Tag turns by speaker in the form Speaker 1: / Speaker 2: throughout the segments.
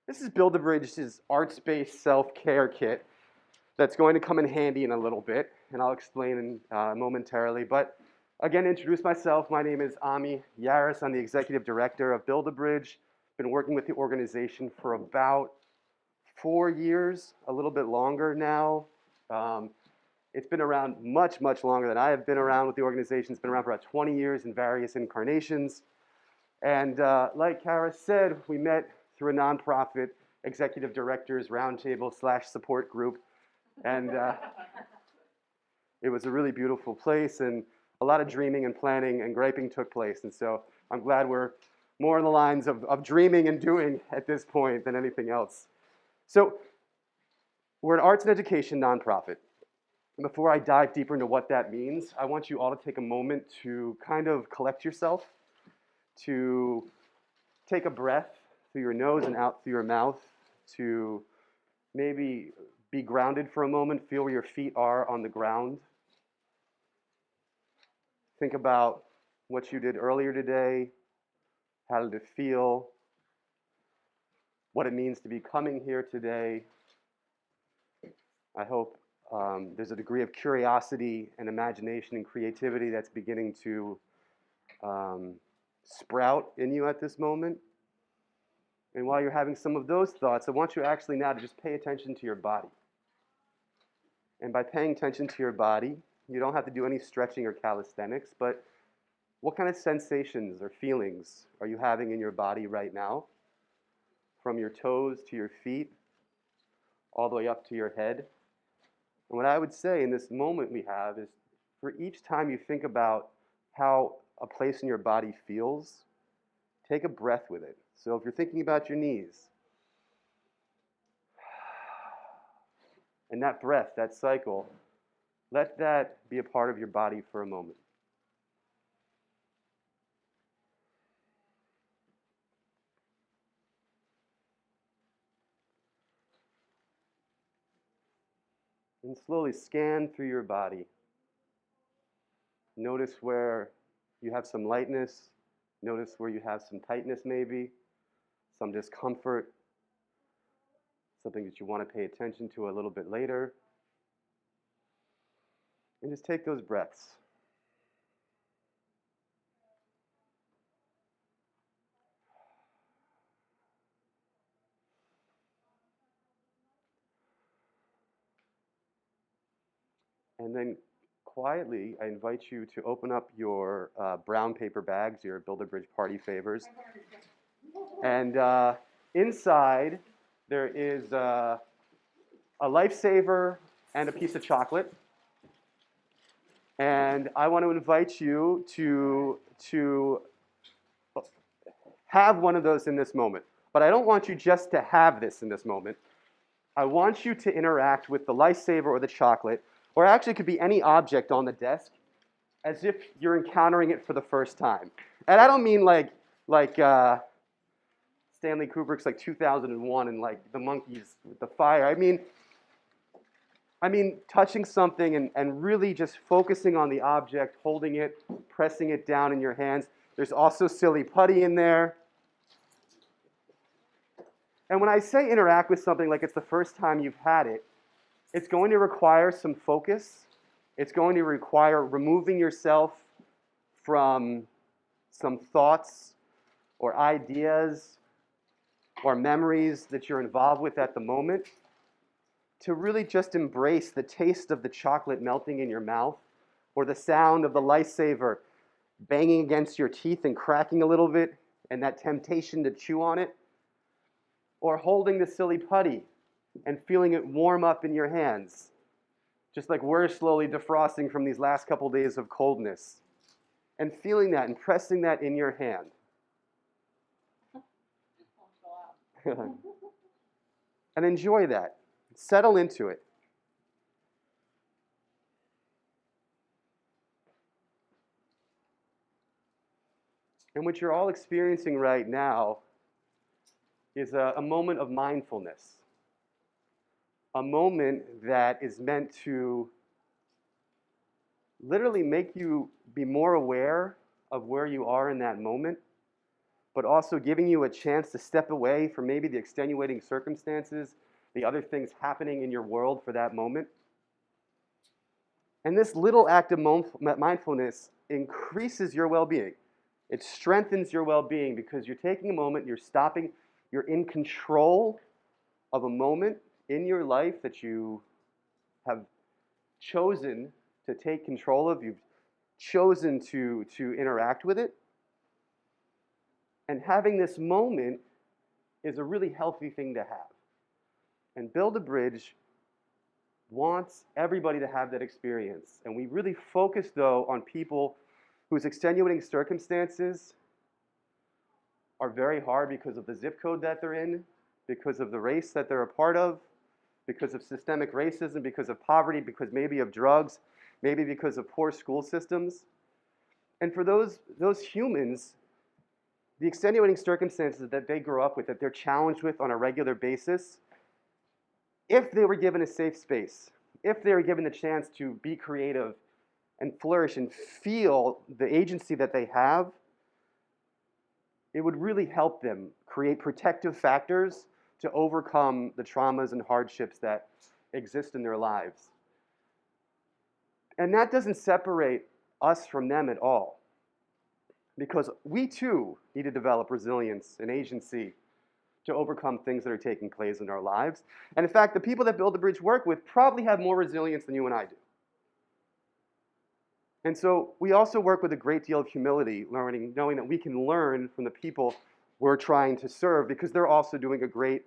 Speaker 1: This is BuildaBridge's arts-based self-care kit that's going to come in handy in a little bit, and I'll explain momentarily. But again, introduce myself. My name is Yares. I'm the executive director of BuildaBridge. Been working with the organization for about 4 years, a little bit longer now. It's been around much, much longer than I have been around with the organization. It's been around for about 20 years in various incarnations. And like Kara said, we met through a nonprofit executive directors roundtable / support group. And it was a really beautiful place, and a lot of dreaming and planning and griping took place. And so I'm glad we're more on the lines of dreaming and doing at this point than anything else. So we're an arts and education nonprofit. Before I dive deeper into what that means, I want you all to take a moment to kind of collect yourself, to take a breath through your nose and out through your mouth, to maybe be grounded for a moment, feel where your feet are on the ground. Think about what you did earlier today. How did it feel? What it means to be coming here today. I hope there's a degree of curiosity and imagination and creativity that's beginning to sprout in you at this moment. And while you're having some of those thoughts, I want you actually now to just pay attention to your body. And by paying attention to your body, you don't have to do any stretching or calisthenics, but what kind of sensations or feelings are you having in your body right now? From your toes to your feet, all the way up to your head. And what I would say in this moment we have is, for each time you think about how a place in your body feels, take a breath with it. So if you're thinking about your knees, and that breath, that cycle, let that be a part of your body for a moment. And slowly scan through your body. Notice where you have some lightness. Notice where you have some tightness maybe, some discomfort, something that you want to pay attention to a little bit later. And just take those breaths. And then quietly, I invite you to open up your brown paper bags, your BuildaBridge party favors. And inside, there is a lifesaver and a piece of chocolate. And I want to invite you to have one of those in this moment. But I don't want you just to have this in this moment. I want you to interact with the lifesaver or the chocolate, or actually it could be any object on the desk, as if you're encountering it for the first time. And I don't mean like Stanley Kubrick's like 2001 and like the monkeys with the fire. I mean touching something and really just focusing on the object, holding it, pressing it down in your hands. There's also silly putty in there. And when I say interact with something like it's the first time you've had it, it's going to require some focus. It's going to require removing yourself from some thoughts or ideas or memories that you're involved with at the moment, to really just embrace the taste of the chocolate melting in your mouth, or the sound of the lifesaver banging against your teeth and cracking a little bit, and that temptation to chew on it, or holding the silly putty and feeling it warm up in your hands, just like we're slowly defrosting from these last couple days of coldness, and feeling that and pressing that in your hand. And enjoy that. Settle into it. And what you're all experiencing right now is a moment of mindfulness. A moment that is meant to literally make you be more aware of where you are in that moment, but also giving you a chance to step away from maybe the extenuating circumstances, the other things happening in your world for that moment. And this little act of mindfulness increases your well-being. It strengthens your well-being because you're taking a moment, you're stopping, you're in control of a moment in your life that you have chosen to take control of. You've chosen to interact with it. And having this moment is a really healthy thing to have. And BuildaBridge wants everybody to have that experience. And we really focus, though, on people whose extenuating circumstances are very hard because of the zip code that they're in, because of the race that they're a part of, because of systemic racism, because of poverty, because maybe of drugs, maybe because of poor school systems. And for those humans, the extenuating circumstances that they grow up with, that they're challenged with on a regular basis, if they were given a safe space, if they were given the chance to be creative and flourish and feel the agency that they have, it would really help them create protective factors to overcome the traumas and hardships that exist in their lives. And that doesn't separate us from them at all, because we too need to develop resilience and agency to overcome things that are taking place in our lives. And in fact, the people that BuildaBridge work with probably have more resilience than you and I do. And so we also work with a great deal of humility, knowing that we can learn from the people we're trying to serve, because they're also doing a great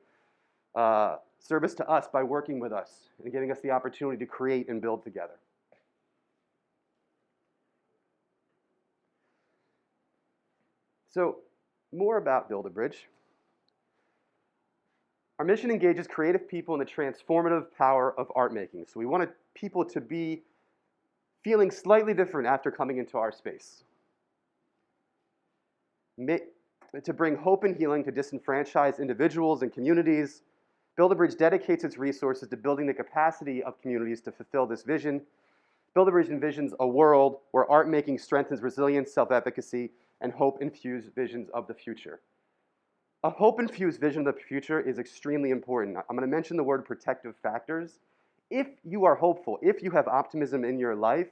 Speaker 1: service to us by working with us and giving us the opportunity to create and build together. So more about BuildaBridge. Our mission engages creative people in the transformative power of art making. So we want people to be feeling slightly different after coming into our space. To bring hope and healing to disenfranchised individuals and communities, BuildaBridge dedicates its resources to building the capacity of communities to fulfill this vision. BuildaBridge envisions a world where art making strengthens resilience, self-efficacy, and hope-infused visions of the future. A hope-infused vision of the future is extremely important. I'm going to mention the word protective factors. If you are hopeful, if you have optimism in your life,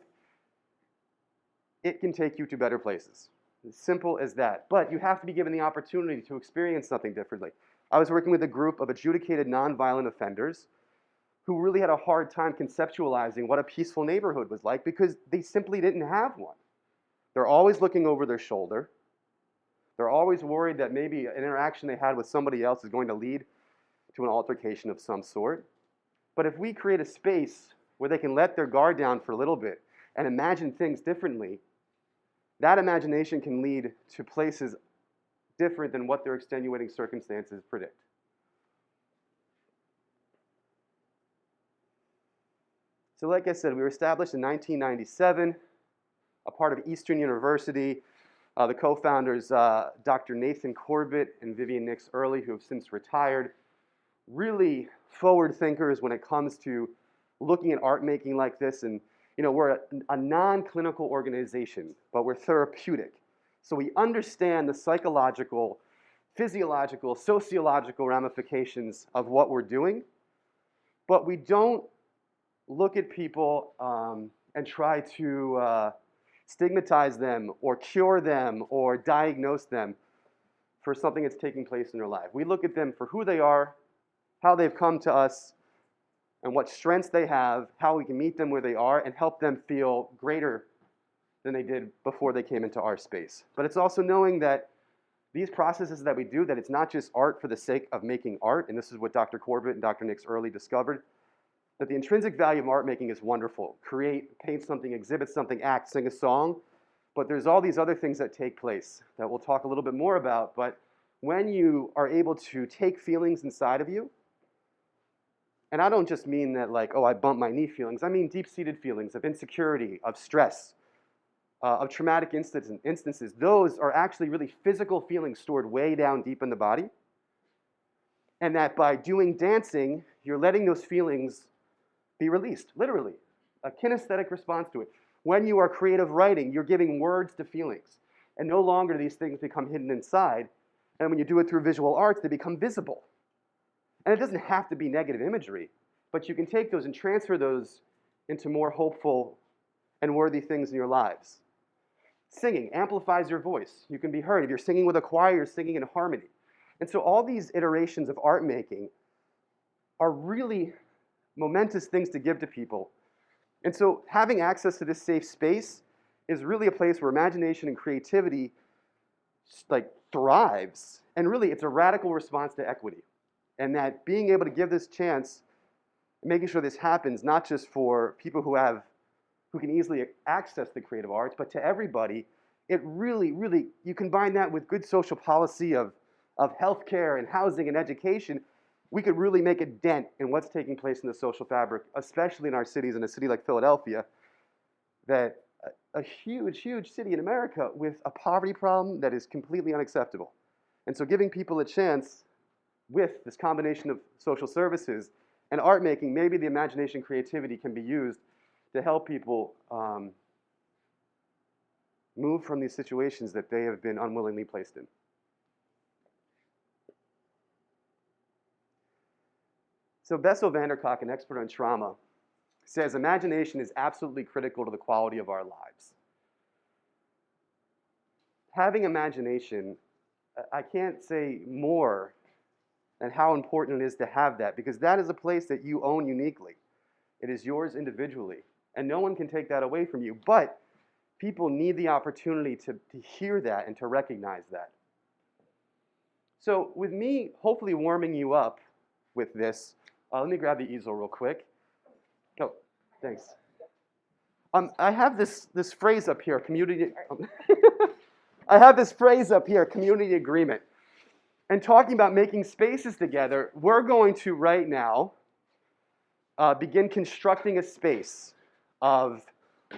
Speaker 1: it can take you to better places. As simple as that. But you have to be given the opportunity to experience something differently. I was working with a group of adjudicated nonviolent offenders who really had a hard time conceptualizing what a peaceful neighborhood was like because they simply didn't have one. They're always looking over their shoulder. They're always worried that maybe an interaction they had with somebody else is going to lead to an altercation of some sort. But if we create a space where they can let their guard down for a little bit and imagine things differently, that imagination can lead to places different than what their extenuating circumstances predict. So like I said, we were established in 1997, a part of Eastern University. The co-founders, Dr. Nathan Corbett and Vivian Nix Early, who have since retired, really forward thinkers when it comes to looking at art making like this. And we're a non-clinical organization, but we're therapeutic. So we understand the psychological, physiological, sociological ramifications of what we're doing, but we don't look at people and try to stigmatize them or cure them or diagnose them for something that's taking place in their life. We look at them for who they are, how they've come to us, and what strengths they have, how we can meet them where they are and help them feel greater than they did before they came into our space. But it's also knowing that these processes that we do, that it's not just art for the sake of making art, and this is what Dr. Corbett and Dr. Nix Early discovered, that the intrinsic value of art making is wonderful. Create, paint something, exhibit something, act, sing a song. But there's all these other things that take place that we'll talk a little bit more about. But when you are able to take feelings inside of you, and I don't just mean that like, oh, I bumped my knee feelings. I mean deep-seated feelings of insecurity, of stress, of traumatic instances. Those are actually really physical feelings stored way down deep in the body. And that by doing dancing, you're letting those feelings be released, literally, a kinesthetic response to it. When you are creative writing, you're giving words to feelings. And no longer these things become hidden inside. And when you do it through visual arts, they become visible. And it doesn't have to be negative imagery, but you can take those and transfer those into more hopeful and worthy things in your lives. Singing amplifies your voice. You can be heard. If you're singing with a choir, you're singing in harmony. And so all these iterations of art making are really momentous things to give to people. And so having access to this safe space is really a place where imagination and creativity like thrives. And really, it's a radical response to equity. And that being able to give this chance, making sure this happens, not just for people who can easily access the creative arts, but to everybody, it really, really, you combine that with good social policy of healthcare and housing and education, we could really make a dent in what's taking place in the social fabric, especially in our cities, in a city like Philadelphia, that a huge, huge city in America with a poverty problem that is completely unacceptable. And so giving people a chance with this combination of social services and art making, maybe the imagination creativity can be used to help people move from these situations that they have been unwillingly placed in. So Bessel van der Kolk, an expert on trauma, says imagination is absolutely critical to the quality of our lives. Having imagination, I can't say more than how important it is to have that, because that is a place that you own uniquely. It is yours individually, and no one can take that away from you. But people need the opportunity to hear that and to recognize that. So with me hopefully warming you up with this, let me grab the easel real quick. Oh, thanks. I have this phrase up here, community. I have this phrase up here, community agreement. And talking about making spaces together, we're going to right now begin constructing a space of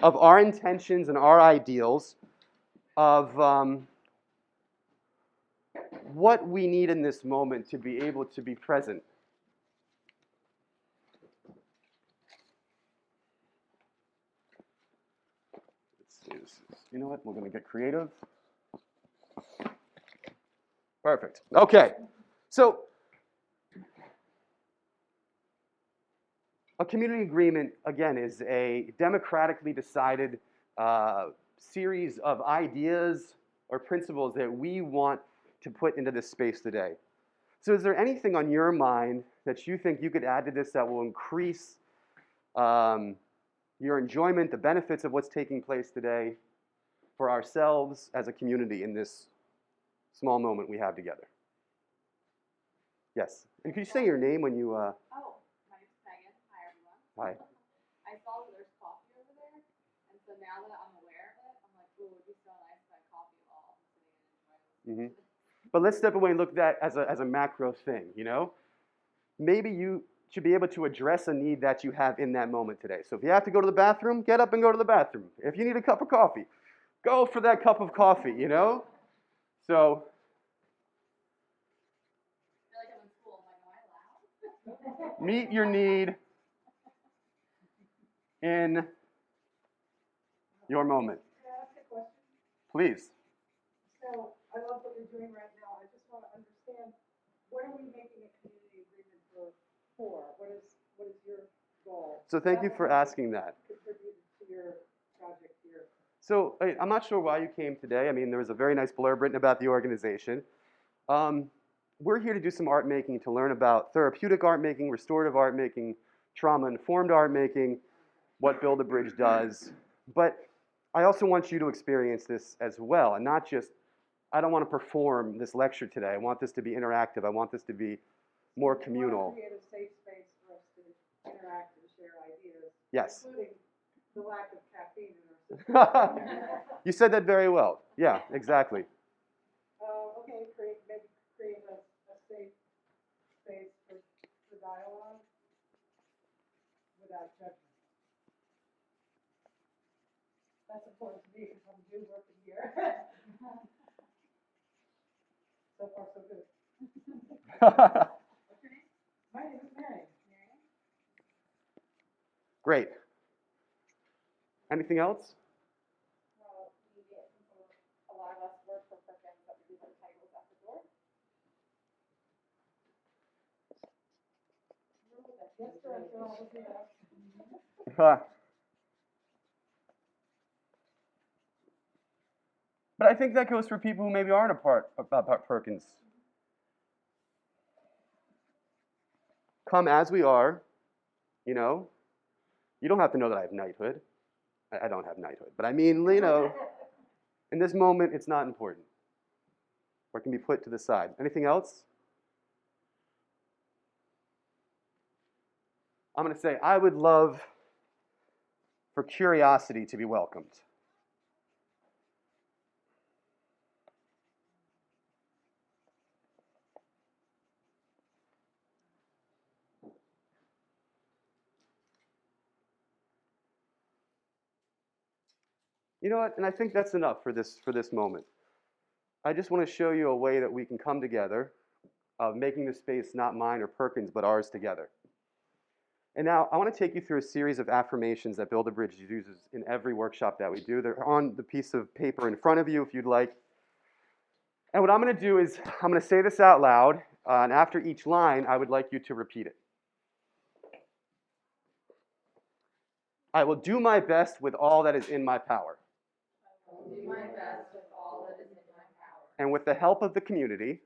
Speaker 1: our intentions and our ideals of what we need in this moment to be able to be present. You know what? We're going to get creative. Perfect. Okay. So a community agreement, again, is a democratically decided series of ideas or principles that we want to put into this space today. So is there anything on your mind that you think you could add to this that will increase your enjoyment, the benefits of what's taking place today for ourselves as a community in this small moment we have together? Yes. And could you say your name when you...
Speaker 2: Oh, my name's Megan. Hi, everyone.
Speaker 1: Hi.
Speaker 2: I saw that there's coffee over there, and so now that I'm aware of it, I'm like, ooh, it would be so nice if I had coffee while I'm sitting and enjoying this.
Speaker 1: But let's step away and look at that as a macro thing, you know? Maybe you should be able to address a need that you have in that moment today. So if you have to go to the bathroom, get up and go to the bathroom. If you need a cup of coffee, go for that cup of coffee, you know? So...
Speaker 2: I feel like I'm in school. I'm like, am I allowed?
Speaker 1: meet your need in your moment.
Speaker 3: Can I ask a question?
Speaker 1: Please.
Speaker 3: So I love what you're doing right now. I just want to understand, what are we making a community agreement for? What is your goal?
Speaker 1: So thank you for asking that.
Speaker 3: Contributed to your project here.
Speaker 1: So I'm not sure why you came today. I mean, there was a very nice blurb written about the organization. We're here to do some art making, to learn about therapeutic art making, restorative art making, trauma-informed art making, what BuildaBridge does. But I also want you to experience this as well, and not just, I don't want to perform this lecture today. I want this to be interactive. I want this to be more communal.
Speaker 3: You want to create a safe space for us to interact and share ideas.
Speaker 1: Yes.
Speaker 3: Including the lack of caffeine in our system.
Speaker 1: You said that very well. Yeah, exactly.
Speaker 3: Okay, maybe create a safe space for dialogue without judgment. That's important to me because I'm new working here. So far, so good. What's your name? My name is Mary.
Speaker 1: Great. Anything else?
Speaker 2: Well, we get a lot of us work for Perkins, but we do have titles at the door.
Speaker 1: Huh. But I think that goes for people who maybe aren't a part about Perkins. Come as we are, you know. You don't have to know that I have knighthood. I don't have knighthood. But I mean, you know, in this moment, it's not important. Or it can be put to the side. Anything else? I'm going to say, I would love for curiosity to be welcomed. You know what? And I think that's enough for this moment. I just want to show you a way that we can come together of making the space not mine or Perkins, but ours together. And now I want to take you through a series of affirmations that BuildaBridge uses in every workshop that we do. They're on the piece of paper in front of you if you'd like. And what I'm going to do is I'm going to say this out loud, and after each line, I would like you to repeat it. I will do my best with all that is in my power.
Speaker 2: I will do my best with all that is in my power.
Speaker 1: And with the help of the community,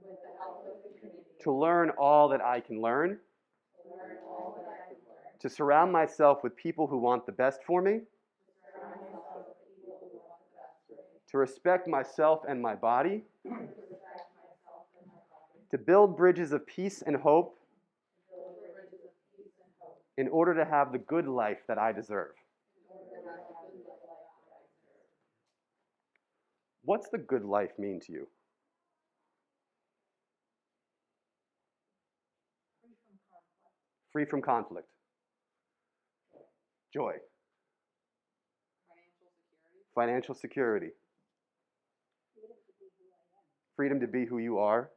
Speaker 2: With the help of the community,
Speaker 1: to learn all that I can learn,
Speaker 2: to learn all that I can learn.
Speaker 1: to surround myself with people who want the best for me,
Speaker 2: To surround myself with people who want the best for me.
Speaker 1: to respect myself and my body,
Speaker 2: To respect myself and my body.
Speaker 1: to build bridges of peace and hope
Speaker 2: To build bridges of peace and hope.
Speaker 1: in order to have the good life that I deserve.
Speaker 2: In order to have the good life that I deserve.
Speaker 1: What's the good life mean to you? Free from conflict. Joy.
Speaker 2: Financial security.
Speaker 1: Financial security. Freedom to be who you are.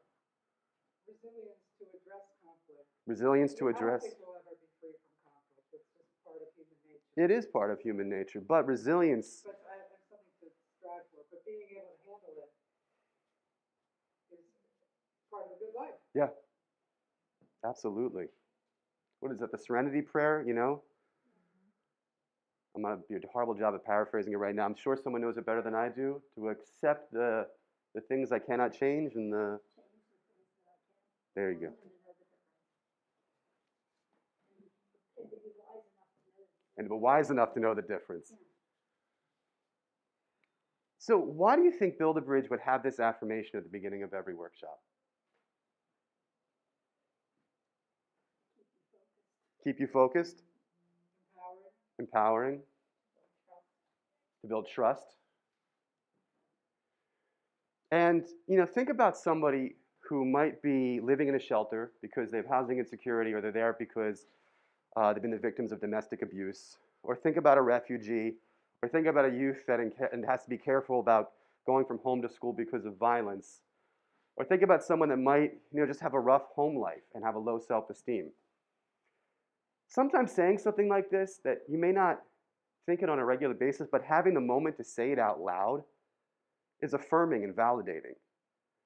Speaker 3: Resilience to address conflict.
Speaker 1: Resilience to
Speaker 3: I don't
Speaker 1: address.
Speaker 3: think we'll ever be free from conflict. It's just part of human nature.
Speaker 1: It is part of human nature, but resilience.
Speaker 3: But I have something to strive for. But being able to handle it is part of a good life.
Speaker 1: Yeah, absolutely. What is that, the serenity prayer, you know? I'm going to do a horrible job of paraphrasing it right now. I'm sure someone knows it better than I do. To accept the things I cannot change and the... There you go. And be wise enough to know the difference. So why do you think BuildaBridge would have this affirmation at the beginning of every workshop? Keep you focused. Empowering. To build trust. And, you know, think about somebody who might be living in a shelter because they have housing insecurity, or they're there because they've been the victims of domestic abuse. Or think about a refugee. Or think about a youth that has to be careful about going from home to school because of violence. Or think about someone that might, you know, just have a rough home life and have a low self-esteem. Sometimes saying something like this that you may not think it on a regular basis, but having the moment to say it out loud is affirming and validating.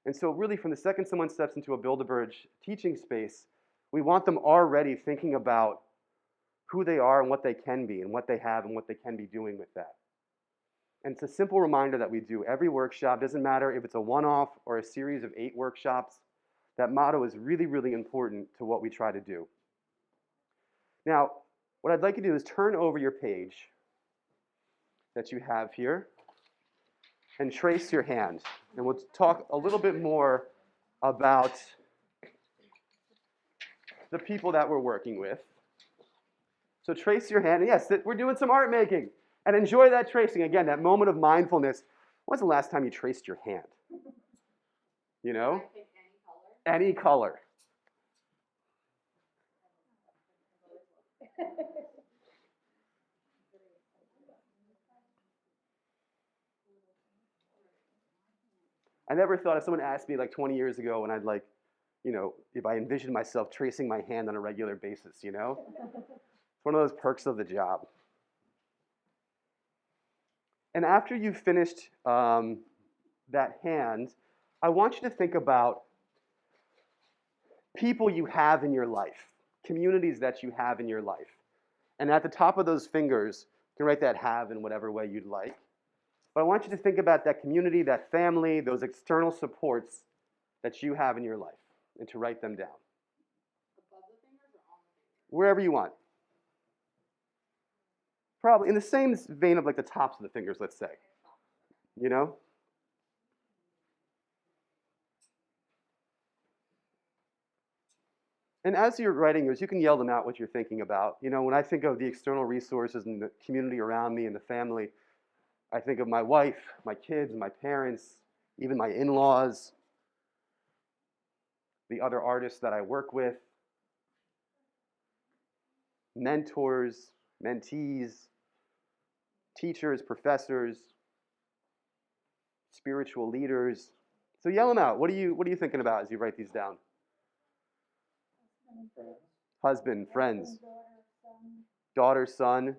Speaker 1: And so really from the second someone steps into a BuildaBridge teaching space, we want them already thinking about who they are and what they can be and what they have and what they can be doing with that. And it's a simple reminder that we do every workshop. Doesn't matter if it's a one-off or a series of 8 workshops. That motto is really, really important to what we try to do. Now, what I'd like you to do is turn over your page that you have here and trace your hand. And we'll talk a little bit more about the people that we're working with. So trace your hand. And yes, we're doing some art making. And enjoy that tracing. Again, that moment of mindfulness. When's the last time you traced your hand? You know?
Speaker 2: Can I pick any color?
Speaker 1: Any color. I never thought if someone asked me like 20 years ago, and I'd like, you know, if I envisioned myself tracing my hand on a regular basis, you know? It's one of those perks of the job. And after you've finished that hand, I want you to think about people you have in your life. communities that you have in your life. And at the top of those fingers, you can write that have in whatever way you'd like. But I want you to think about that community, that family, those external supports that you have in your life, and to write them down.
Speaker 2: Above the fingers or on the fingers?
Speaker 1: Wherever you want. Probably in the same vein of like the tops of the fingers, let's say. You know? And as you're writing yours, you can yell them out what you're thinking about. You know, when I think of the external resources and the community around me and the family, I think of my wife, my kids, my parents, even my in-laws, the other artists that I work with, mentors, mentees, teachers, professors, spiritual leaders. So yell them out. What are you thinking about as you write these down? Husband, friends, daughter, son,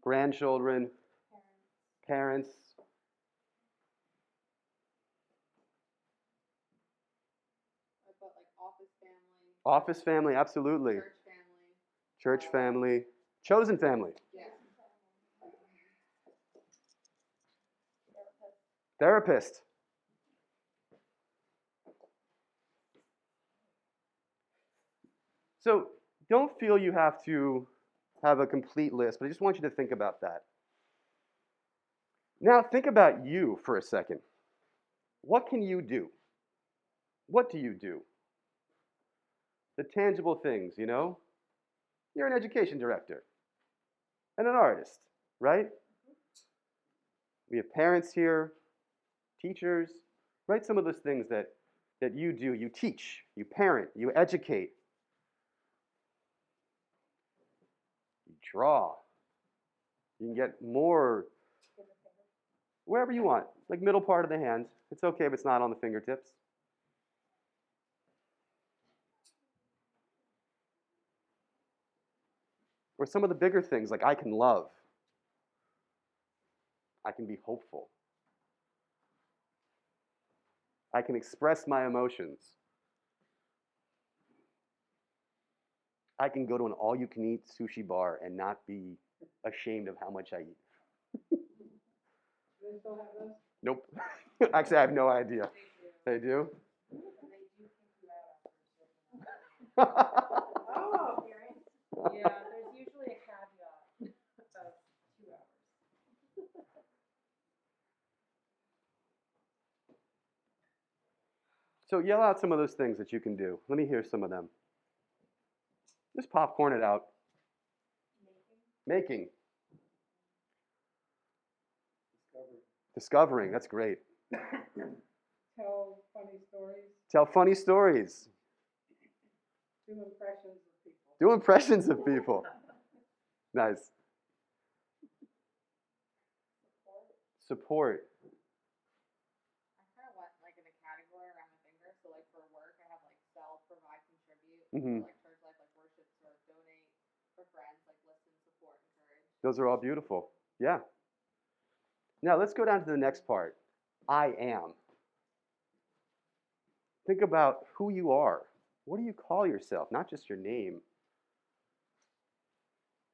Speaker 1: grandchildren, parents.
Speaker 2: I put like office family.
Speaker 1: Office family, absolutely.
Speaker 2: Church family.
Speaker 1: Church family. Chosen family.
Speaker 2: Yeah.
Speaker 1: Therapist. So don't feel you have to have a complete list, but I just want you to think about that. Now think about you for a second. What can you do? What do you do? The tangible things, you know? You're an education director and an artist, right? We have parents here, teachers. Write some of those things that you do. You teach, you parent, you educate. You draw. You can get more wherever you want, like middle part of the hand. It's okay if it's not on the fingertips. Or some of the bigger things, like I can love. I can be hopeful. I can express my emotions. I can go to an all-you-can-eat sushi bar and not be ashamed of how much I eat.
Speaker 3: Do they still have those?
Speaker 1: Nope. Actually, I have no idea. They do?
Speaker 3: Oh,
Speaker 4: Yeah, there's usually a caveat of 2 hours.
Speaker 1: So yell out some of those things that you can do. Let me hear some of them. Just popcorn it out. Making. Discovering. That's great.
Speaker 3: tell funny stories,
Speaker 1: Tell funny stories.
Speaker 3: do impressions of people.
Speaker 1: Do impressions of people. Nice. Support.
Speaker 2: I kind of went like in a category around my finger. So like for work, I have like sell, provide, contribute.
Speaker 1: Mhm.
Speaker 2: For like church life, like worship, serve, donate. For friends, like listen, support, encourage.
Speaker 1: Those are all beautiful. Yeah. Now let's go down to the next part. I am. Think about who you are. What do you call yourself? Not just your name.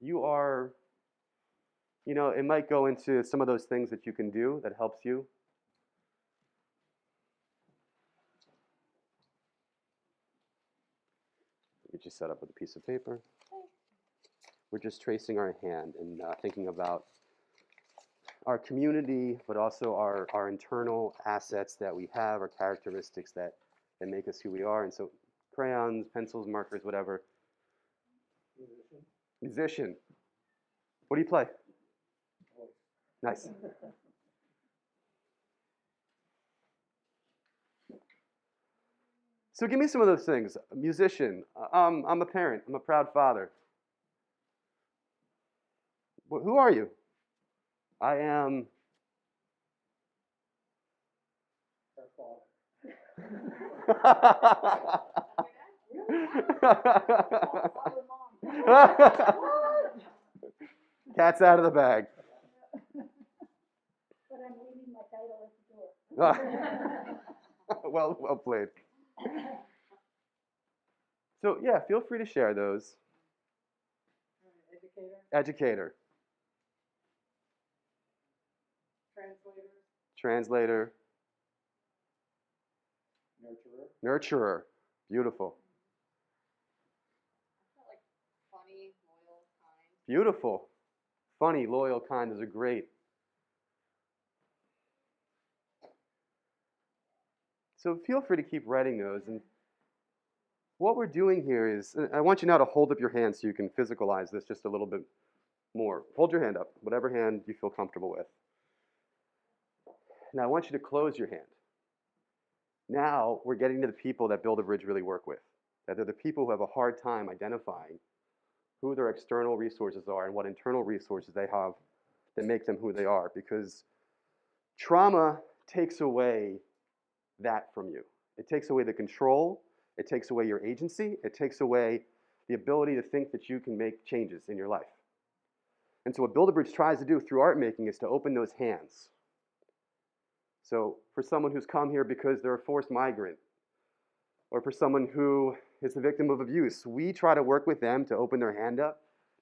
Speaker 1: You are, you know, it might go into some of those things that you can do that helps you. Get you set up with a piece of paper. We're just tracing our hand and thinking about our community, but also our internal assets that we have, our characteristics that make us who we are. And so crayons, pencils, markers, whatever. Musician. What do you play? Nice. So give me some of those things. A musician. I'm a parent. I'm a proud father. Who are you? I am. Cat's out of the bag.
Speaker 3: But I'm leaving my title at the door.
Speaker 1: Well played. So yeah, feel free to share those.
Speaker 3: Educator,
Speaker 1: Educator,
Speaker 3: translator,
Speaker 1: translator,
Speaker 3: nurturer.
Speaker 1: nurturer. Beautiful.
Speaker 2: I felt like funny, loyal, kind.
Speaker 1: Beautiful. Funny, loyal, kind. Those are great. So feel free to keep writing those. And what we're doing here is, I want you now to hold up your hand so you can physicalize this just a little bit more. Hold your hand up, whatever hand you feel comfortable with. Now I want you to close your hand. Now we're getting to the people that BuildaBridge really work with. That they're the people who have a hard time identifying who their external resources are and what internal resources they have that make them who they are. Because trauma takes away that from you. It takes away the control. It takes away your agency. It takes away the ability to think that you can make changes in your life. And so what BuildaBridge tries to do through art making is to open those hands. So for someone who's come here because they're a forced migrant, or for someone who is the victim of abuse, we try to work with them to open their hand up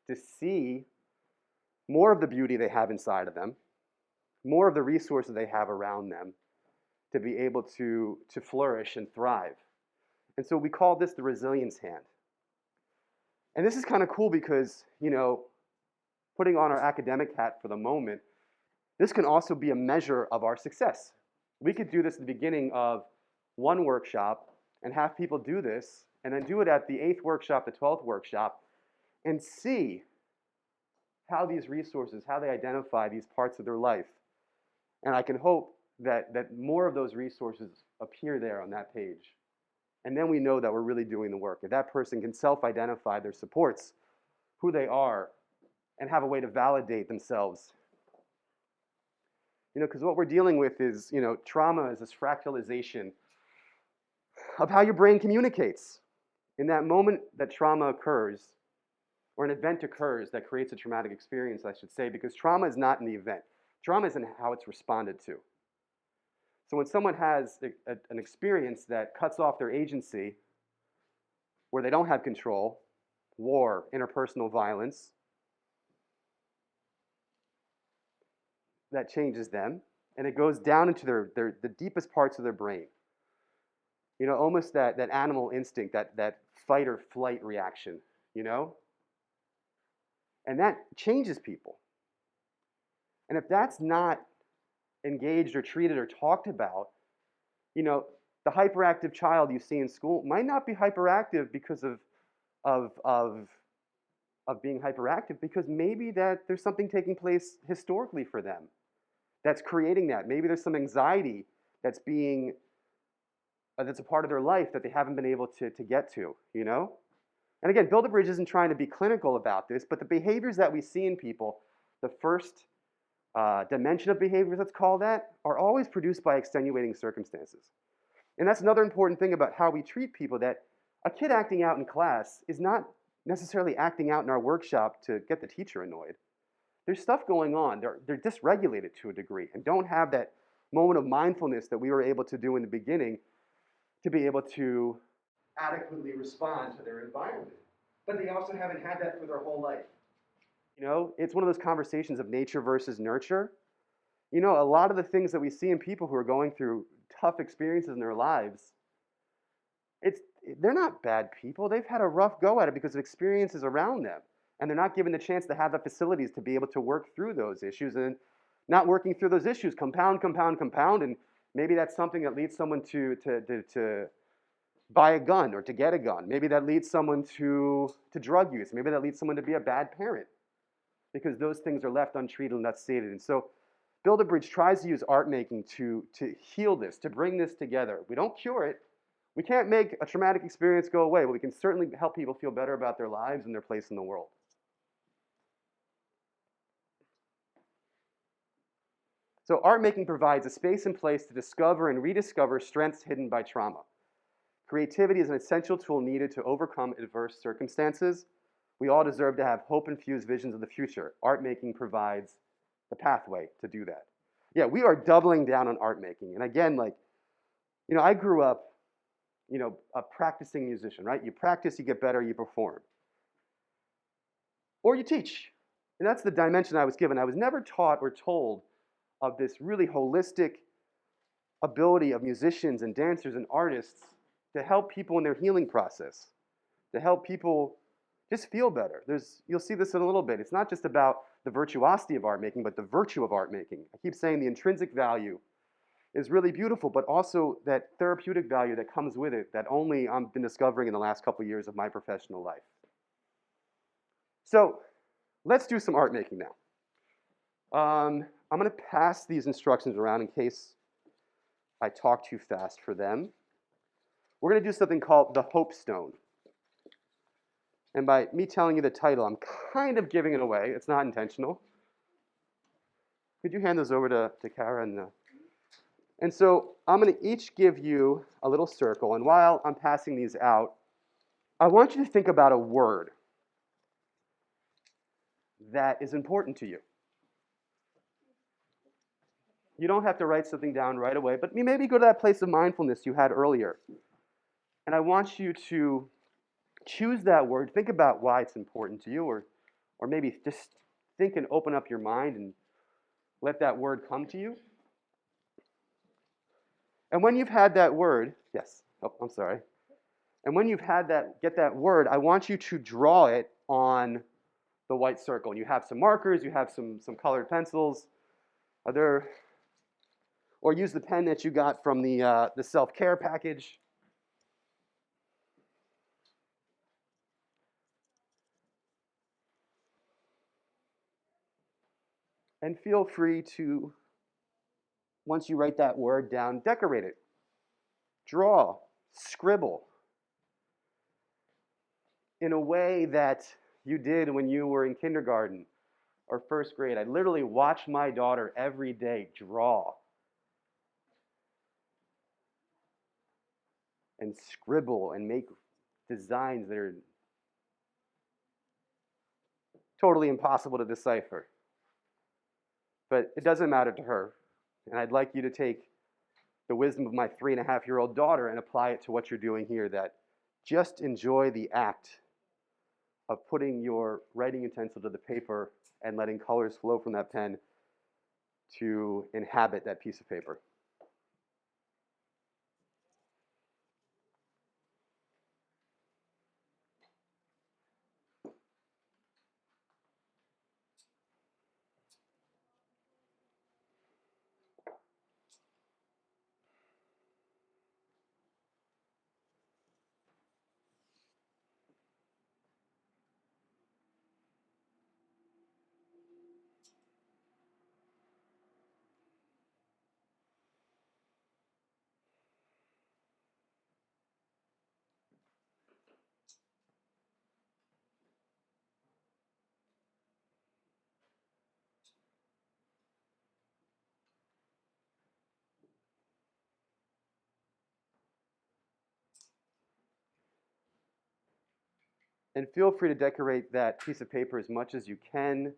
Speaker 1: to see more of the beauty they have inside of them, more of the resources they have around them to be able to flourish and thrive. And so we call this the resilience hand. And this is kind of cool because, you know, putting on our academic hat for the moment, this can also be a measure of our success. We could do this at the beginning of one workshop and have people do this, and then do it at the 8th workshop, the 12th workshop, and see how these resources, how they identify these parts of their life. And I can hope that more of those resources appear there on that page. And then we know that we're really doing the work. If that person can self-identify their supports, who they are, and have a way to validate themselves. You know, because what we're dealing with is, you know, trauma is this fractalization of how your brain communicates. In that moment that trauma occurs, or an event occurs that creates a traumatic experience, I should say, because trauma is not in the event. Trauma is in how it's responded to. So when someone has an experience that cuts off their agency, where they don't have control, war, interpersonal violence, that changes them, and it goes down into the deepest parts of their brain. You know, almost that animal instinct, that fight or flight reaction, you know? And that changes people. And if that's not engaged or treated or talked about, you know, the hyperactive child you see in school might not be hyperactive because of being hyperactive, because maybe that there's something taking place historically for them that's creating that. Maybe there's some anxiety that's being that's a part of their life that they haven't been able to get to, you know? And again, BuildaBridge isn't trying to be clinical about this, but the behaviors that we see in people, the first dimension of behaviors, let's call that, are always produced by extenuating circumstances. And that's another important thing about how we treat people, that a kid acting out in class is not necessarily acting out in our workshop to get the teacher annoyed. There's stuff going on. They're dysregulated to a degree and don't have that moment of mindfulness that we were able to do in the beginning to be able to adequately respond to their environment. But they also haven't had that for their whole life. You know, it's one of those conversations of nature versus nurture. You know, a lot of the things that we see in people who are going through tough experiences in their lives, they're not bad people. They've had a rough go at it because of experiences around them. And they're not given the chance to have the facilities to be able to work through those issues. And not working through those issues compound. And maybe that's something that leads someone to buy a gun or to get a gun. Maybe that leads someone to drug use. Maybe that leads someone to be a bad parent, because those things are left untreated and not stated. And so BuildaBridge tries to use art making to heal this, to bring this together. We don't cure it. We can't make a traumatic experience go away, but we can certainly help people feel better about their lives and their place in the world. So art making provides a space and place to discover and rediscover strengths hidden by trauma. Creativity is an essential tool needed to overcome adverse circumstances. We all deserve to have hope-infused visions of the future. Art making provides the pathway to do that. Yeah, we are doubling down on art making. And again, like, you know, I grew up you know, a practicing musician, right? You practice, you get better, you perform. Or you teach. And that's the dimension I was given. I was never taught or told of this really holistic ability of musicians and dancers and artists to help people in their healing process, to help people just feel better. You'll see this in a little bit. It's not just about the virtuosity of art making, but the virtue of art making. I keep saying the intrinsic value is really beautiful, but also that therapeutic value that comes with it that only I've been discovering in the last couple of years of my professional life. So let's do some art making now. I'm going to pass these instructions around in case I talk too fast for them. We're going to do something called the Hope Stone. And by me telling you the title, I'm kind of giving it away. It's not intentional. Could you hand those over to Kara? And so I'm going to each give you a little circle. And while I'm passing these out, I want you to think about a word that is important to you. You don't have to write something down right away, but maybe go to that place of mindfulness you had earlier. And I want you to choose that word, think about why it's important to you, or maybe just think and open up your mind and let that word come to you. And when you've had that word, yes, oh, I'm sorry. And when you've had get that word, I want you to draw it on the white circle. And you have some markers, you have some colored pencils. Or use the pen that you got from the self-care package. And feel free to, once you write that word down, decorate it. Draw, scribble in a way that you did when you were in kindergarten or first grade. I literally watch my daughter every day draw and scribble and make designs that are totally impossible to decipher. But it doesn't matter to her. And I'd like you to take the wisdom of my 3.5-year-old daughter and apply it to what you're doing here, that just enjoy the act of putting your writing utensil to the paper and letting colors flow from that pen to inhabit that piece of paper. And feel free to decorate that piece of paper as much as you can.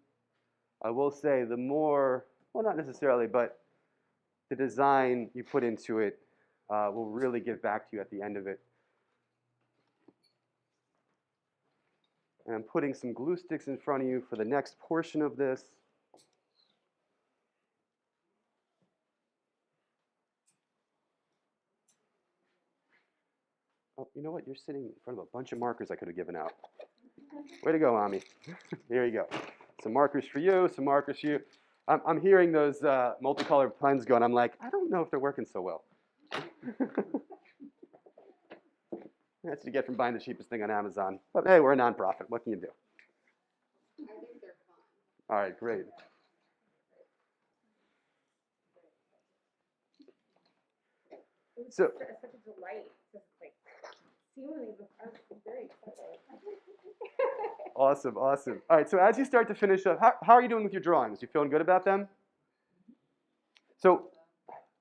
Speaker 1: I will say the more, well, not necessarily, but the design you put into it will really give back to you at the end of it. And I'm putting some glue sticks in front of you for the next portion of this. Oh, you know what? You're sitting in front of a bunch of markers I could have given out. Way to go, Ami. Here you go. Some markers for you, some markers for you. I'm hearing those multicolored pens going. I'm like, I don't know if they're working so well. That's what you get from buying the cheapest thing on Amazon. But hey, we're a nonprofit. What can you do?
Speaker 2: I think they're fun.
Speaker 1: All right, great.
Speaker 4: It's
Speaker 1: So-
Speaker 4: such a delight to like see one of these. I'm very excited.
Speaker 1: Awesome, awesome. All right, so as you start to finish up, how are you doing with your drawings? You feeling good about them? So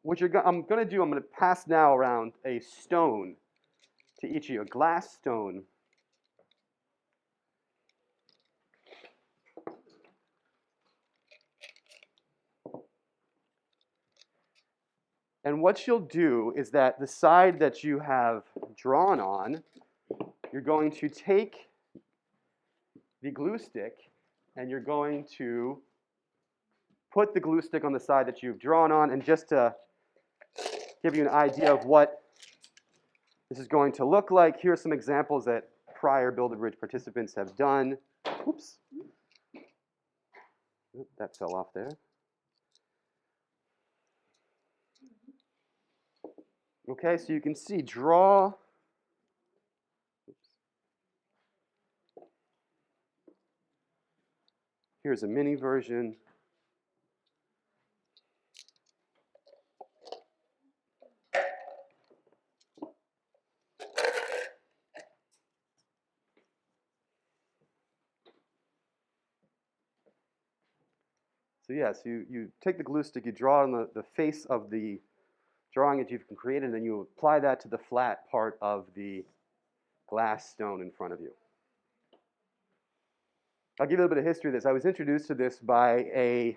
Speaker 1: what I'm going to pass now around a stone to each of you, a glass stone. And what you'll do is that the side that you have drawn on, you're going to take the glue stick and you're going to put the glue stick on the side that you've drawn on, and just to give you an idea of what this is going to look like, here are some examples that prior BuildaBridge participants have done. Oops. Oop, that fell off there. Okay, so you can see draw. Oops. Here's a mini version. So yeah, so you take the glue stick, you draw on the face of the drawing that you've created, and then you apply that to the flat part of the glass stone in front of you. I'll give you a little bit of history of this. I was introduced to this by a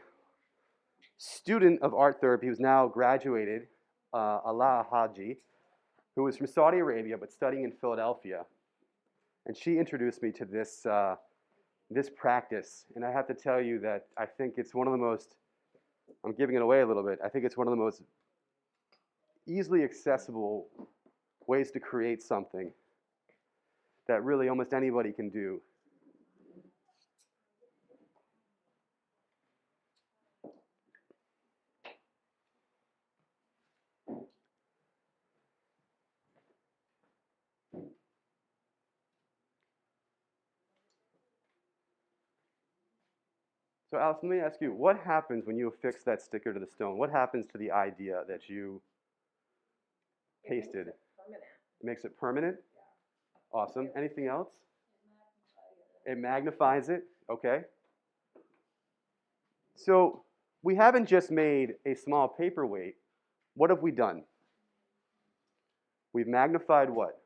Speaker 1: student of art therapy who's now graduated, Ala Haji, who was from Saudi Arabia but studying in Philadelphia. And she introduced me to this, this practice. And I have to tell you that I think it's one of the most, I'm giving it away a little bit, I think it's one of the most easily accessible ways to create something that really almost anybody can do. So Alice, let me ask you, what happens when you affix that sticker to the stone? What happens to the idea that you pasted? It makes it permanent? Awesome. Anything else? It magnifies it. Okay. So we haven't just made a small paperweight. What have we done? We've magnified what?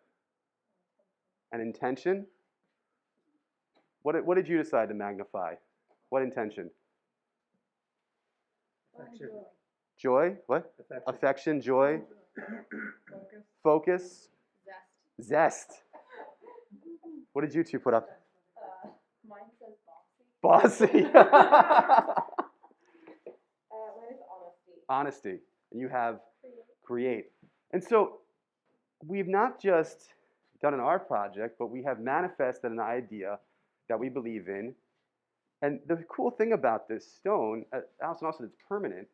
Speaker 1: An intention? What did you decide to magnify? What intention?
Speaker 3: Affection.
Speaker 1: Joy? What? Affection, joy, focus, zest. What did you two put up?
Speaker 4: Mine says bossy.
Speaker 1: Bossy.
Speaker 4: Mine is honesty.
Speaker 1: Honesty. And you have create. And so we've not just done an art project, but we have manifested an idea that we believe in. And the cool thing about this stone, Allison also, it's permanent,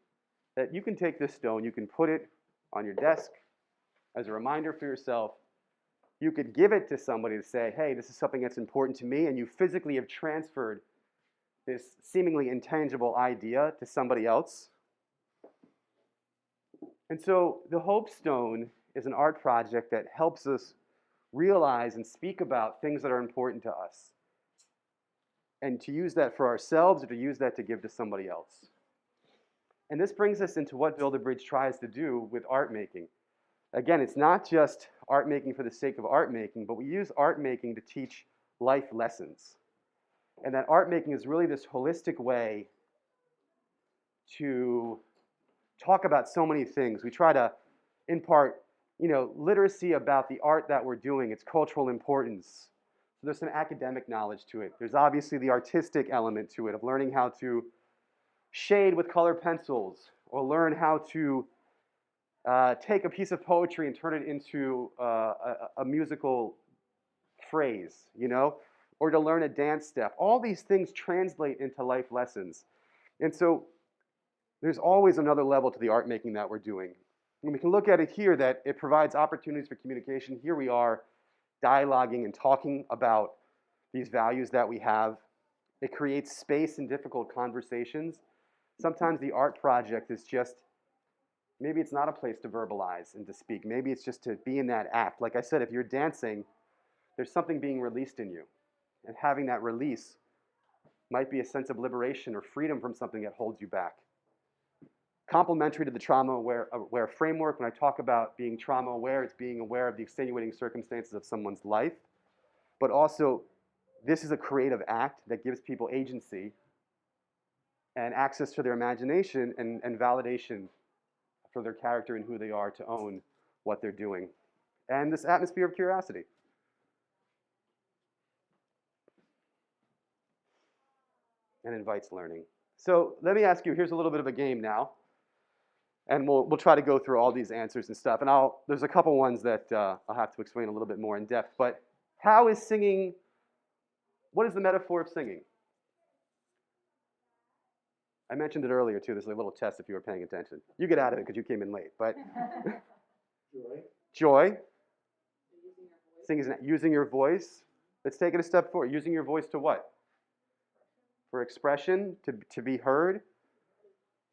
Speaker 1: that you can take this stone, you can put it on your desk as a reminder for yourself. You could give it to somebody to say, hey, this is something that's important to me, and you physically have transferred this seemingly intangible idea to somebody else. And so the Hope Stone is an art project that helps us realize and speak about things that are important to us, and to use that for ourselves or to use that to give to somebody else. And this brings us into what BuildaBridge tries to do with art making. Again, it's not just art making for the sake of art making, but we use art making to teach life lessons. And that art making is really this holistic way to talk about so many things. We try to impart, literacy about the art that we're doing, its cultural importance. So there's some academic knowledge to it. There's obviously the artistic element to it, of learning how to shade with color pencils, or learn how to take a piece of poetry and turn it into a musical phrase, or to learn a dance step. All these things translate into life lessons. And so there's always another level to the art making that we're doing. And we can look at it here that it provides opportunities for communication. Here we are dialoguing and talking about these values that we have. It creates space in difficult conversations. Sometimes the art project is just, maybe it's not a place to verbalize and to speak. Maybe it's just to be in that act. Like I said, if you're dancing, there's something being released in you. And having that release might be a sense of liberation or freedom from something that holds you back. Complementary to the trauma-aware framework, when I talk about being trauma-aware, it's being aware of the extenuating circumstances of someone's life. But also, this is a creative act that gives people agency and access to their imagination and validation for their character and who they are to own what they're doing. And this atmosphere of curiosity. And invites learning. So let me ask you, here's a little bit of a game now. And we'll try to go through all these answers and stuff. And there's a couple ones that I'll have to explain a little bit more in depth. But how is singing, what is the metaphor of singing? I mentioned it earlier too. There's a little test if you were paying attention. You get out of it because you came in late. But
Speaker 5: Joy.
Speaker 1: joy. Singing is using your voice. Let's take it a step forward. Using your voice to what? For expression, to be heard.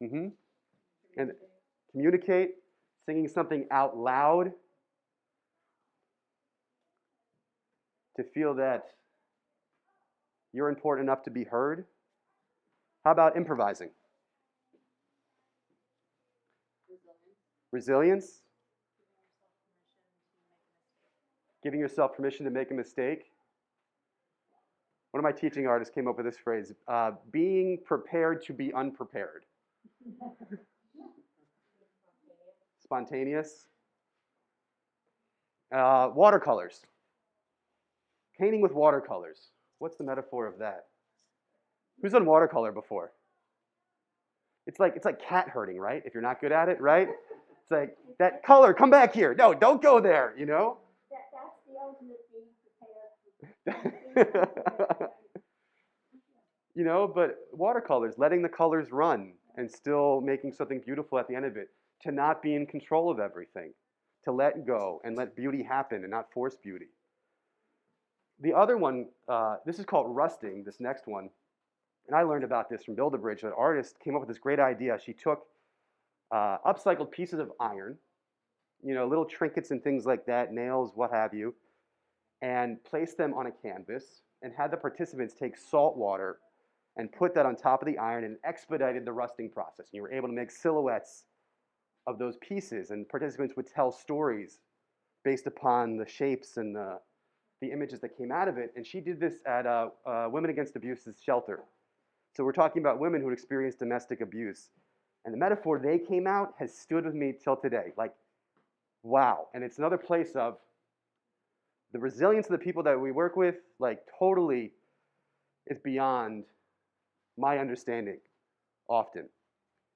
Speaker 1: And communicate. Singing something out loud. To feel that you're important enough to be heard. How about improvising? Resilience. Giving yourself permission to make a mistake. One of my teaching artists came up with this phrase, being prepared to be unprepared. Spontaneous. Watercolors. Painting with watercolors. What's the metaphor of that? Who's done watercolor before? It's like cat herding, right? If you're not good at it, right? It's like, that color, come back here. No, don't go there, you know?
Speaker 6: That's the ultimate being prepared.
Speaker 1: You know, but watercolors, letting the colors run and still making something beautiful at the end of it. To not be in control of everything. To let go and let beauty happen and not force beauty. The other one, this is called rusting, this next one. And I learned about this from BuildaBridge. An artist came up with this great idea. She took upcycled pieces of iron, you know, little trinkets and things like that, nails, what have you, and placed them on a canvas and had the participants take salt water and put that on top of the iron and expedited the rusting process. And you were able to make silhouettes of those pieces, and participants would tell stories based upon the shapes and the images that came out of it. And she did this at Women Against Abuse's shelter. So we're talking about women who experienced domestic abuse. And the metaphor they came out has stood with me till today. Like, wow. And it's another place of the resilience of the people that we work with, like, totally is beyond my understanding often.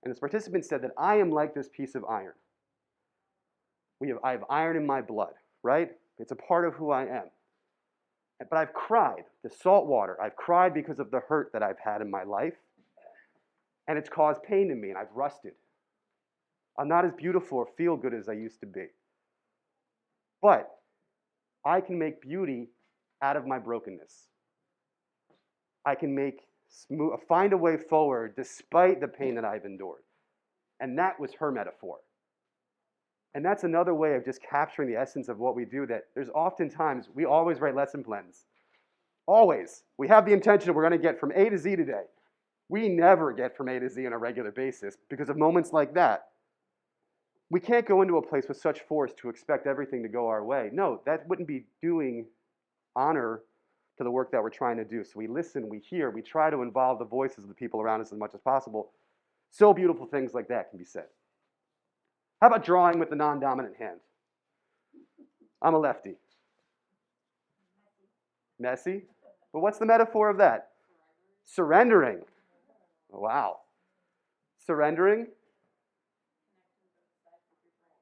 Speaker 1: And this participant said that I am like this piece of iron. I have iron in my blood, right? It's a part of who I am. But I've cried, the salt water, I've cried because of the hurt that I've had in my life. And it's caused pain to me, and I've rusted. I'm not as beautiful or feel good as I used to be. But I can make beauty out of my brokenness. I can find a way forward despite the pain that I've endured. And that was her metaphor. And that's another way of just capturing the essence of what we do, that there's oftentimes, we always write lesson plans. Always. We have the intention we're going to get from A to Z today. We never get from A to Z on a regular basis because of moments like that. We can't go into a place with such force to expect everything to go our way. No, that wouldn't be doing honor to the work that we're trying to do. So we listen, we hear, we try to involve the voices of the people around us as much as possible. So beautiful things like that can be said. How about drawing with the non-dominant hand? I'm a lefty. Messy? But what's the metaphor of that? Surrendering. Wow. Surrendering.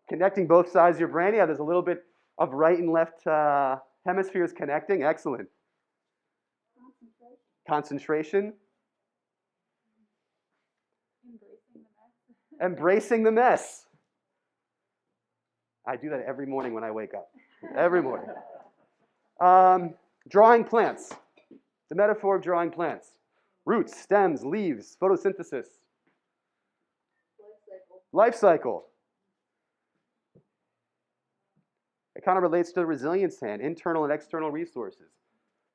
Speaker 1: Connecting both sides of your brain. Yeah, there's a little bit of right and left hemispheres connecting. Excellent. Concentration. Embracing the mess. I do that every morning when I wake up. Every morning. Drawing plants. The metaphor of drawing plants. Roots, stems, leaves, photosynthesis. Life cycle. It kind of relates to the resilience hand, internal and external resources.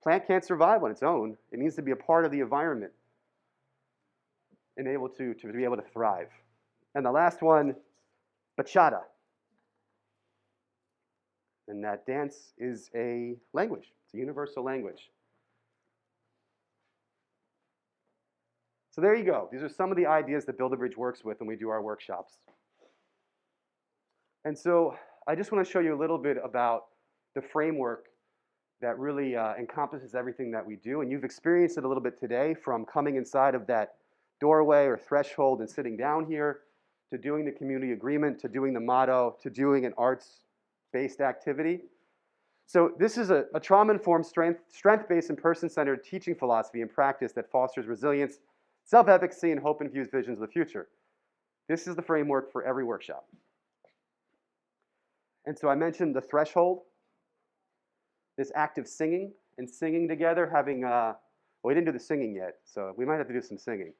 Speaker 1: Plant can't survive on its own. It needs to be a part of the environment and able to be able to thrive. And the last one, bachata. And that dance is a language. It's a universal language. So there you go. These are some of the ideas that BuildaBridge works with when we do our workshops. And so I just want to show you a little bit about the framework that really encompasses everything that we do. And you've experienced it a little bit today, from coming inside of that doorway or threshold and sitting down here, to doing the community agreement, to doing the motto, to doing an arts-based activity. So this is a trauma-informed, strength-based, and person-centered teaching philosophy and practice that fosters resilience, self-efficacy, and hope-infused visions of the future. This is the framework for every workshop. And so I mentioned the threshold, this act of singing and singing together, having, well, we didn't do the singing yet, so we might have to do some singing.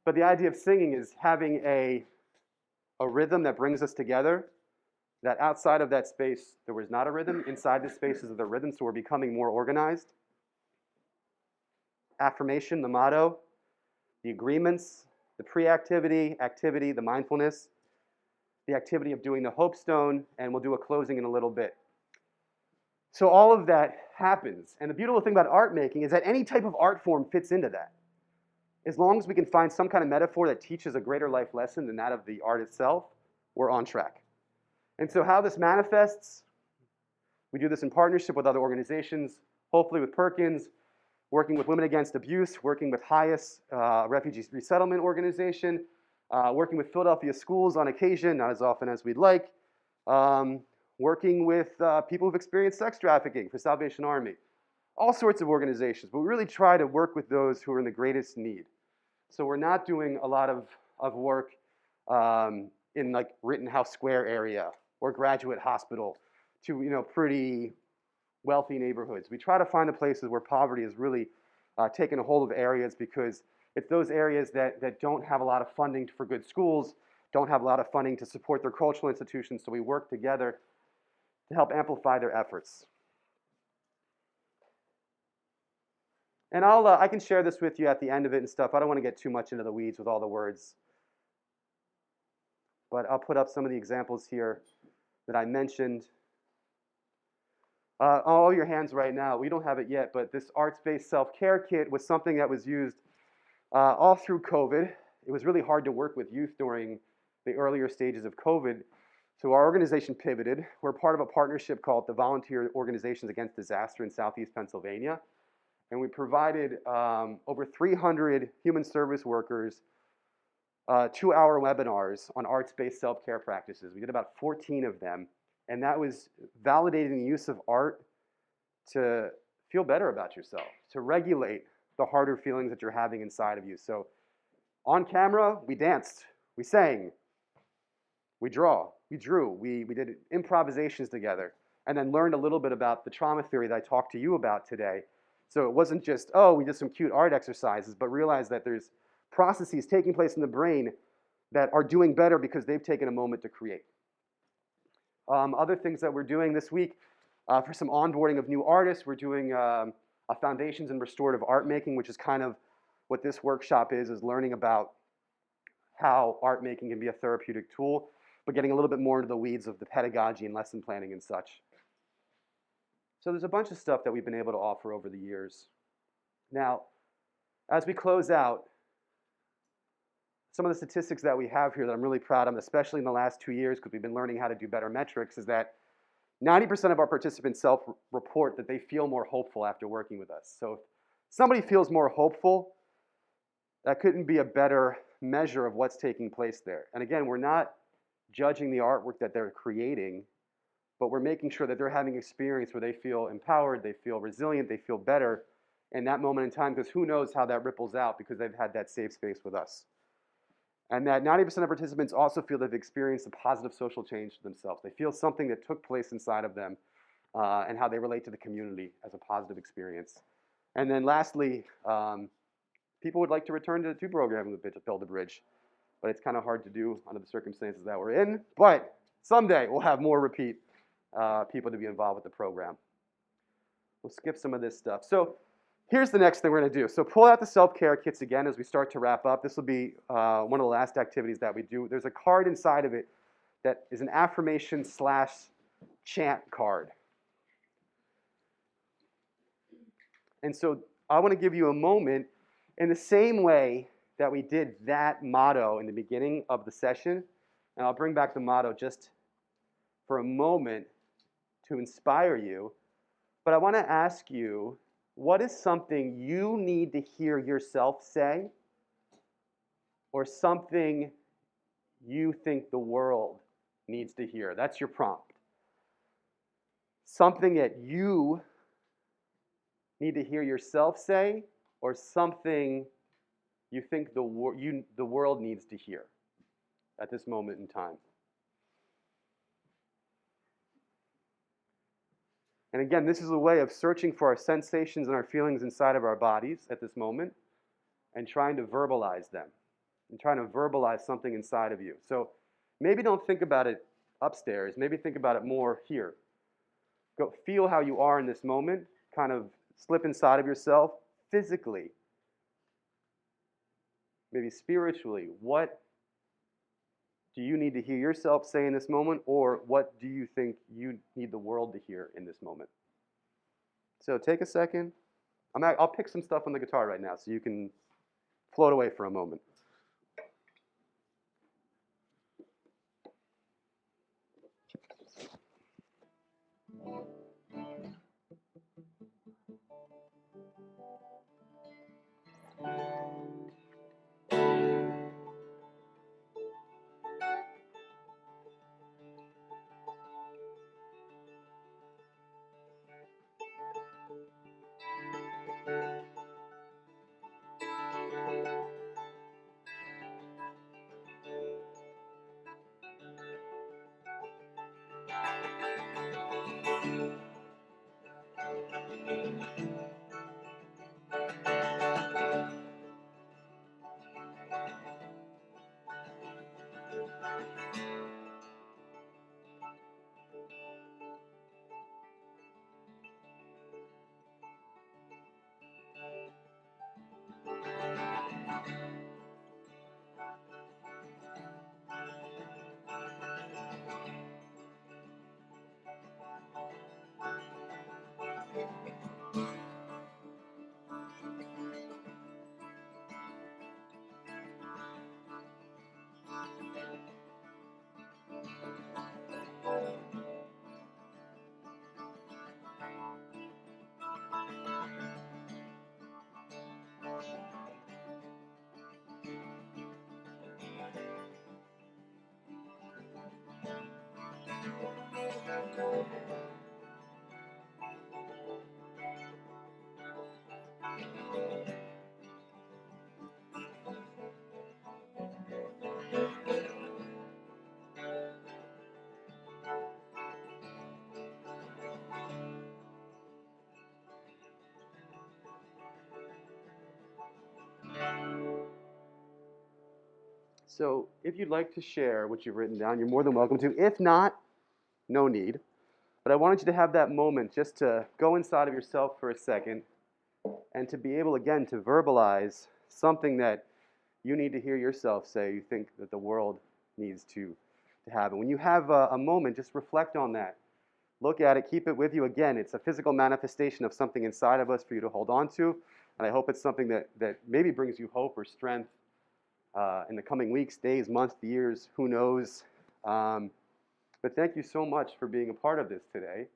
Speaker 1: But the idea of singing is having a rhythm that brings us together, that outside of that space, there was not a rhythm. Inside the spaces of the rhythm, so we're becoming more organized. Affirmation, the motto, the agreements, the pre-activity, activity, the mindfulness, the activity of doing the hope stone, and we'll do a closing in a little bit. So all of that happens. And the beautiful thing about art making is that any type of art form fits into that. As long as we can find some kind of metaphor that teaches a greater life lesson than that of the art itself, we're on track. And so how this manifests, we do this in partnership with other organizations, hopefully with Perkins, working with Women Against Abuse, working with Yares, Refugee Resettlement Organization, working with Philadelphia schools on occasion, not as often as we'd like, working with people who've experienced sex trafficking for Salvation Army, all sorts of organizations. But we really try to work with those who are in the greatest need. So we're not doing a lot of work in like Rittenhouse Square area or Graduate Hospital to pretty wealthy neighborhoods. We try to find the places where poverty has really taken a hold of areas, because it's those areas that don't have a lot of funding for good schools, don't have a lot of funding to support their cultural institutions, so we work together to help amplify their efforts. And I can share this with you at the end of it and stuff. I don't want to get too much into the weeds with all the words. But I'll put up some of the examples here that I mentioned. All your hands right now, we don't have it yet, but this arts-based self-care kit was something that was used all through COVID. It was really hard to work with youth during the earlier stages of COVID. So our organization pivoted. We're part of a partnership called the Volunteer Organizations Against Disaster in Southeast Pennsylvania. And we provided over 300 human service workers 2-hour webinars on arts-based self-care practices. We did about 14 of them. And that was validating the use of art to feel better about yourself, to regulate the harder feelings that you're having inside of you. So on camera, we danced, we sang, we drew, we did improvisations together, and then learned a little bit about the trauma theory that I talked to you about today. So it wasn't just, oh, we did some cute art exercises, but realized that there's processes taking place in the brain that are doing better because they've taken a moment to create. Other things that we're doing this week, for some onboarding of new artists, we're doing a foundations in restorative art making, which is kind of what this workshop is learning about how art making can be a therapeutic tool, but getting a little bit more into the weeds of the pedagogy and lesson planning and such. So there's a bunch of stuff that we've been able to offer over the years. Now, as we close out, some of the statistics that we have here that I'm really proud of, especially in the last 2 years, because we've been learning how to do better metrics, is that 90% of our participants self-report that they feel more hopeful after working with us. So if somebody feels more hopeful, that couldn't be a better measure of what's taking place there. And again, we're not judging the artwork that they're creating, but we're making sure that they're having experience where they feel empowered, they feel resilient, they feel better in that moment in time, because who knows how that ripples out because they've had that safe space with us. And that 90% of participants also feel they've experienced a positive social change to themselves. They feel something that took place inside of them and how they relate to the community as a positive experience. And then lastly, people would like to return to programming with BuildaBridge, but it's kind of hard to do under the circumstances that we're in. But someday we'll have more repeat people to be involved with the program. We'll skip some of this stuff. So here's the next thing we're going to do. So pull out the self-care kits again as we start to wrap up. This will be one of the last activities that we do. There's a card inside of it that is an affirmation/chant card. And so I want to give you a moment in the same way that we did that motto in the beginning of the session. And I'll bring back the motto just for a moment to inspire you, but I want to ask you, what is something you need to hear yourself say, or something you think the world needs to hear? That's your prompt. Something that you need to hear yourself say, or something you think the world needs to hear at this moment in time. And again, this is a way of searching for our sensations and our feelings inside of our bodies at this moment and trying to verbalize them and trying to verbalize something inside of you. So maybe don't think about it upstairs. Maybe think about it more here. Go feel how you are in this moment, kind of slip inside of yourself physically, maybe spiritually. What do you need to hear yourself say in this moment, or what do you think you need the world to hear in this moment? So take a second. I'll pick some stuff on the guitar right now so you can float away for a moment. So if you'd like to share what you've written down, you're more than welcome to. If not, no need. But I wanted you to have that moment just to go inside of yourself for a second and to be able, again, to verbalize something that you need to hear yourself say you think that the world needs to have. And when you have a moment, just reflect on that. Look at it, keep it with you. Again, it's a physical manifestation of something inside of us for you to hold on to. And I hope it's something that maybe brings you hope or strength in the coming weeks, days, months, years, who knows. But thank you so much for being a part of this today.